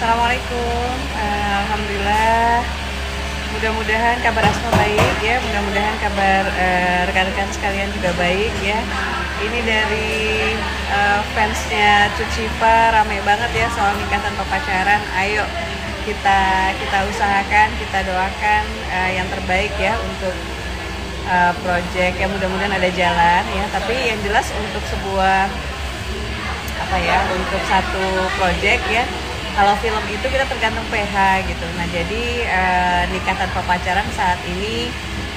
Assalamualaikum. Alhamdulillah. Mudah-mudahan kabar Asma baik ya. Mudah-mudahan kabar rekan-rekan sekalian juga baik ya. Ini dari fansnya Cucifa rame banget ya soal nikah tanpa pacaran. Ayo kita usahakan, kita doakan yang terbaik ya untuk project yang mudah-mudahan ada jalan ya. Tapi yang jelas untuk sebuah untuk satu project ya. Kalau film itu kita tergantung PH gitu. Nah jadi nikah tanpa pacaran saat ini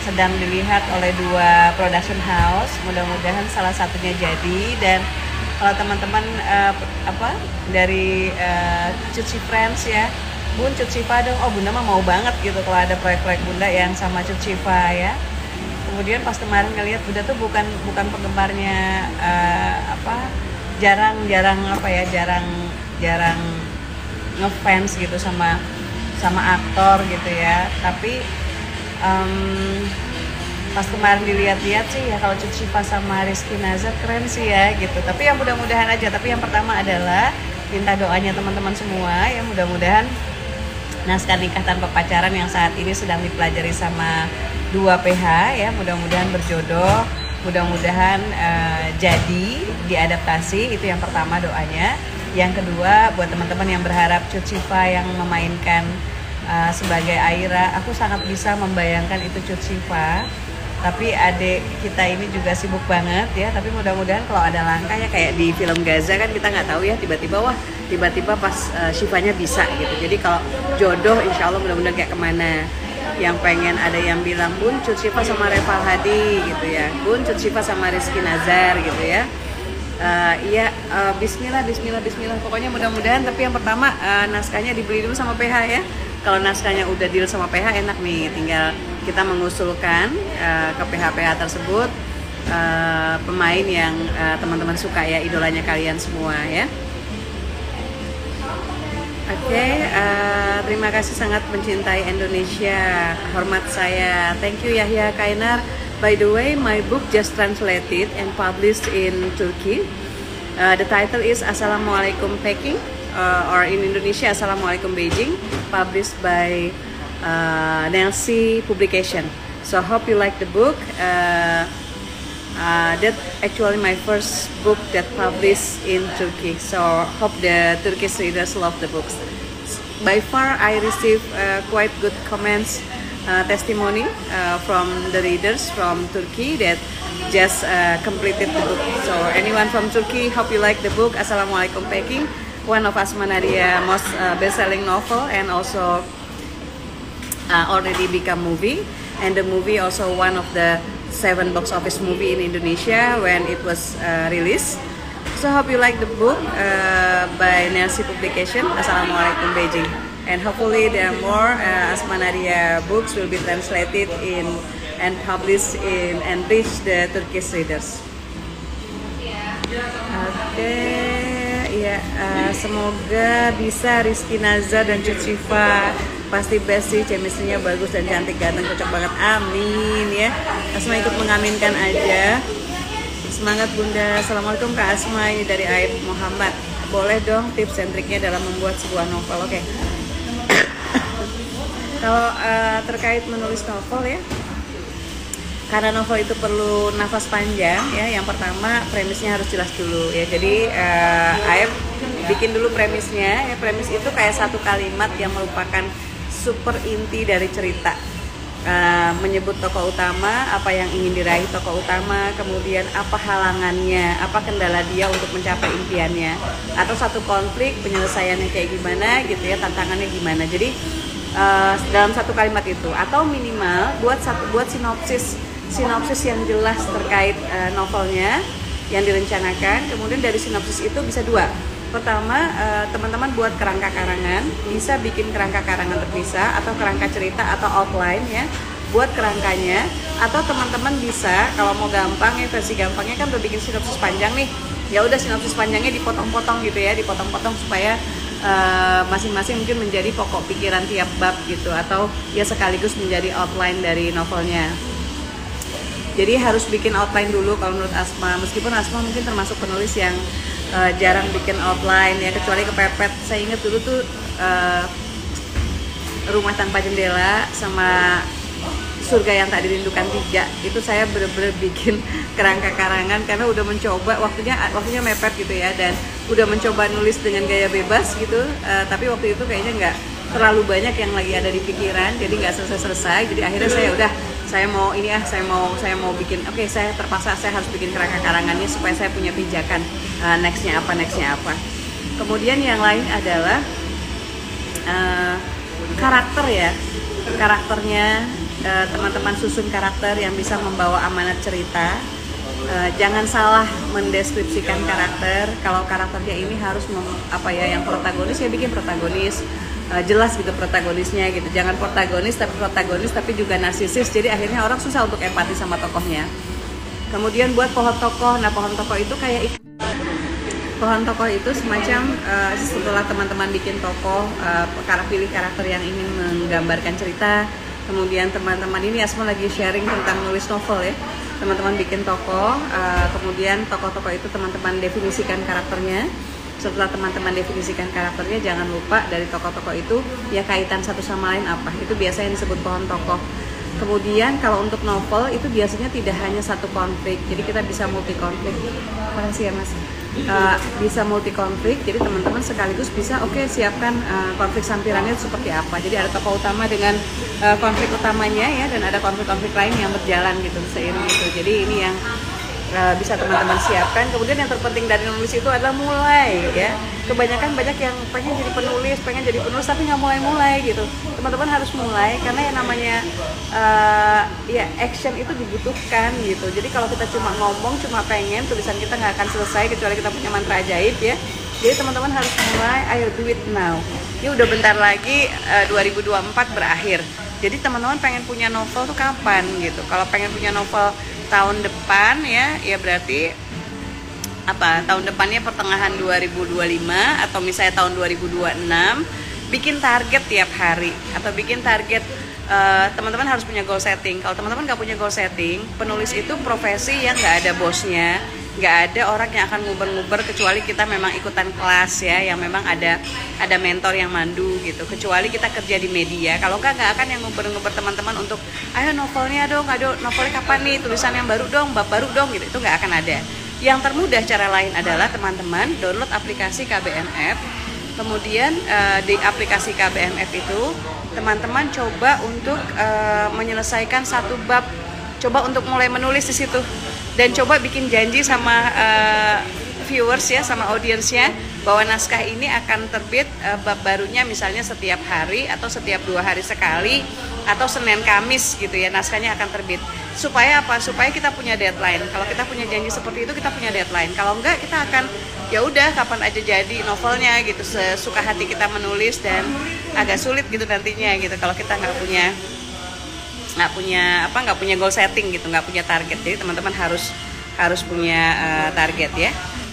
sedang dilihat oleh dua production house. Mudah-mudahan salah satunya jadi. Dan kalau teman-teman dari Cuci Friends ya, Bun Cucifa dong. Oh Bunda mah mau banget gitu kalau ada proyek-proyek Bunda yang sama Cucifa ya. Kemudian pas kemarin ngeliat Bunda tuh bukan penggemarnya jarang ngefans gitu sama aktor gitu ya. Tapi pas kemarin dilihat-lihat sih ya kalau Cucifa sama Rizky Nazar keren sih ya gitu. Tapi yang mudah-mudahan aja. Tapi yang pertama adalah minta doanya teman-teman semua ya, mudah-mudahan naskah nikah tanpa pacaran yang saat ini sedang dipelajari sama dua PH ya, mudah-mudahan berjodoh, mudah-mudahan jadi diadaptasi. Itu yang pertama doanya. Yang kedua buat teman-teman yang berharap Cucifa yang memainkan sebagai Aira, aku sangat bisa membayangkan itu Cucifa. Tapi adik kita ini juga sibuk banget ya. Tapi mudah-mudahan kalau ada langkah ya kayak di film Gaza kan kita nggak tahu ya, tiba-tiba pas Syifanya bisa gitu. Jadi kalau jodoh insya Allah mudah-mudahan kayak kemana. Yang pengen ada yang bilang Bun Cucifa sama Reval Hadi gitu ya, Bun Cucifa sama Rizky Nazar gitu ya. Bismillah pokoknya mudah-mudahan. Tapi yang pertama naskahnya dibeli dulu sama PH ya. Kalau naskahnya udah deal sama PH enak nih, tinggal kita mengusulkan ke PH-PH tersebut pemain yang teman-teman suka ya, idolanya kalian semua ya. Oke, terima kasih sangat mencintai Indonesia, hormat saya. Thank you Yahya Kainar. By the way, my book just translated and published in Turkey. The title is Assalamualaikum Peking, or in Indonesia Assalamualaikum Beijing, published by Nelsi Publication. So hope you like the book. That actually my first book that published in Turkey. So hope the Turkish readers love the books. By far I receive quite good comments, testimony from the readers from Turkey that just completed the book. So anyone from Turkey, hope you like the book Assalamualaikum Peking, one of Asma Nadia most best-selling novel, and also already become movie, and the movie also one of the 7 box office movie in Indonesia when it was released. So hope you like the book by Nelsi Publication Assalamualaikum Beijing, and hopefully there are more Asma Nadia books will be translated in and published in and reach the Turkish readers. Oke, ya semoga bisa Rizky Nazar dan Cucifa. Pasti best sih, chemistry-nya bagus dan cantik, ganteng, cocok banget. Amin ya. Asma ikut mengaminkan aja. Semangat Bunda. Assalamualaikum Kak Asma, ini dari Aib Muhammad. Boleh dong tips and triknya dalam membuat sebuah novel. Oke. Kalau terkait menulis novel ya, karena novel itu perlu nafas panjang ya. Yang pertama premisnya harus jelas dulu ya. Jadi Aib bikin dulu premisnya ya. Premis itu kayak satu kalimat yang merupakan super inti dari cerita. Menyebut tokoh utama, apa yang ingin diraih tokoh utama, kemudian apa halangannya, apa kendala dia untuk mencapai impiannya, atau satu konflik penyelesaiannya kayak gimana gitu ya, tantangannya gimana. Jadi dalam satu kalimat itu, atau minimal buat sinopsis yang jelas terkait novelnya yang direncanakan. Kemudian dari sinopsis itu bisa dua. Pertama, teman-teman buat kerangka karangan, bisa bikin kerangka karangan terpisah atau kerangka cerita atau outline ya, buat kerangkanya. Atau teman-teman bisa, kalau mau gampang ya, versi gampangnya kan udah bikin sinopsis panjang nih, ya udah sinopsis panjangnya dipotong-potong gitu ya, dipotong-potong supaya masing-masing mungkin menjadi pokok pikiran tiap bab gitu, atau ya sekaligus menjadi outline dari novelnya. Jadi harus bikin outline dulu kalau menurut Asma, meskipun Asma mungkin termasuk penulis yang jarang bikin outline ya, kecuali kepepet. Saya ingat dulu tuh Rumah Tanpa Jendela sama Surga Yang Tak Dirindukan 3 itu saya bener-bener bikin kerangka karangan karena udah mencoba, waktunya mepet gitu ya, dan udah mencoba nulis dengan gaya bebas gitu, tapi waktu itu kayaknya nggak terlalu banyak yang lagi ada di pikiran, jadi nggak selesai. Jadi akhirnya saya mau bikin, saya terpaksa saya harus bikin kerangka karangannya supaya saya punya pijakan nextnya apa. Kemudian yang lain adalah karakternya. Teman-teman susun karakter yang bisa membawa amanat cerita. Jangan salah mendeskripsikan karakter. Kalau karakternya ini harus yang protagonis, ya bikin protagonis, jelas gitu protagonisnya gitu. Jangan protagonis tapi juga narsisis. Jadi akhirnya orang susah untuk empati sama tokohnya. Kemudian buat pohon tokoh. Nah, pohon tokoh itu pohon tokoh itu semacam setelah teman-teman bikin tokoh, pilih karakter yang ingin menggambarkan cerita. Kemudian teman-teman ini Asma lagi sharing tentang nulis novel ya. Teman-teman bikin tokoh, kemudian tokoh-tokoh itu teman-teman definisikan karakternya. Setelah teman-teman definisikan karakternya, jangan lupa dari tokoh-tokoh itu ya kaitan satu sama lain apa. Itu biasanya disebut pohon tokoh. Kemudian kalau untuk novel itu biasanya tidak hanya satu konflik, jadi kita bisa multi konflik. Makasih ya Mas. Bisa multi konflik, jadi teman-teman sekaligus bisa siapkan konflik sampirannya seperti apa. Jadi ada tokoh utama dengan konflik utamanya ya, dan ada konflik-konflik lain yang berjalan gitu seiring itu. Jadi ini yang bisa teman-teman siapkan. Kemudian yang terpenting dari nulis itu adalah mulai ya. Kebanyakan banyak yang pengen jadi penulis tapi nggak mulai gitu. Teman-teman harus mulai karena yang namanya action itu dibutuhkan gitu. Jadi kalau kita cuma ngomong, cuma pengen, tulisan kita nggak akan selesai kecuali kita punya mantra ajaib ya. Jadi teman-teman harus mulai, ayo do it now. Ini udah bentar lagi 2024 berakhir. Jadi teman-teman pengen punya novel tuh kapan gitu? Kalau pengen punya novel tahun depan ya berarti tahun depannya pertengahan 2025 atau misalnya tahun 2026, bikin target tiap hari atau bikin target. Teman-teman harus punya goal setting. Kalau teman-teman nggak punya goal setting, penulis itu profesi yang nggak ada bosnya, nggak ada orang yang akan nguber-nguber kecuali kita memang ikutan kelas ya, yang memang ada mentor yang mandu gitu. Kecuali kita kerja di media, kalau nggak akan yang nguber-nguber teman-teman untuk ayo novelnya dong, novelnya kapan nih, tulisan yang baru dong, bab baru dong gitu. Itu nggak akan ada. Yang termudah cara lain adalah teman-teman download aplikasi KBMF. Kemudian di aplikasi KBMF itu teman-teman coba untuk menyelesaikan satu bab, coba untuk mulai menulis di situ, dan coba bikin janji sama viewers ya, sama audiensnya bahwa naskah ini akan terbit bab barunya misalnya setiap hari atau setiap 2 hari sekali atau Senin Kamis gitu ya, naskahnya akan terbit. Supaya apa? Supaya kita punya deadline. Kalau kita punya janji seperti itu, kita punya deadline. Kalau enggak, kita akan ya udah kapan aja jadi novelnya gitu, sesuka hati kita menulis, dan agak sulit gitu nantinya gitu kalau kita nggak punya goal setting gitu, nggak punya target. Jadi teman-teman harus punya target ya.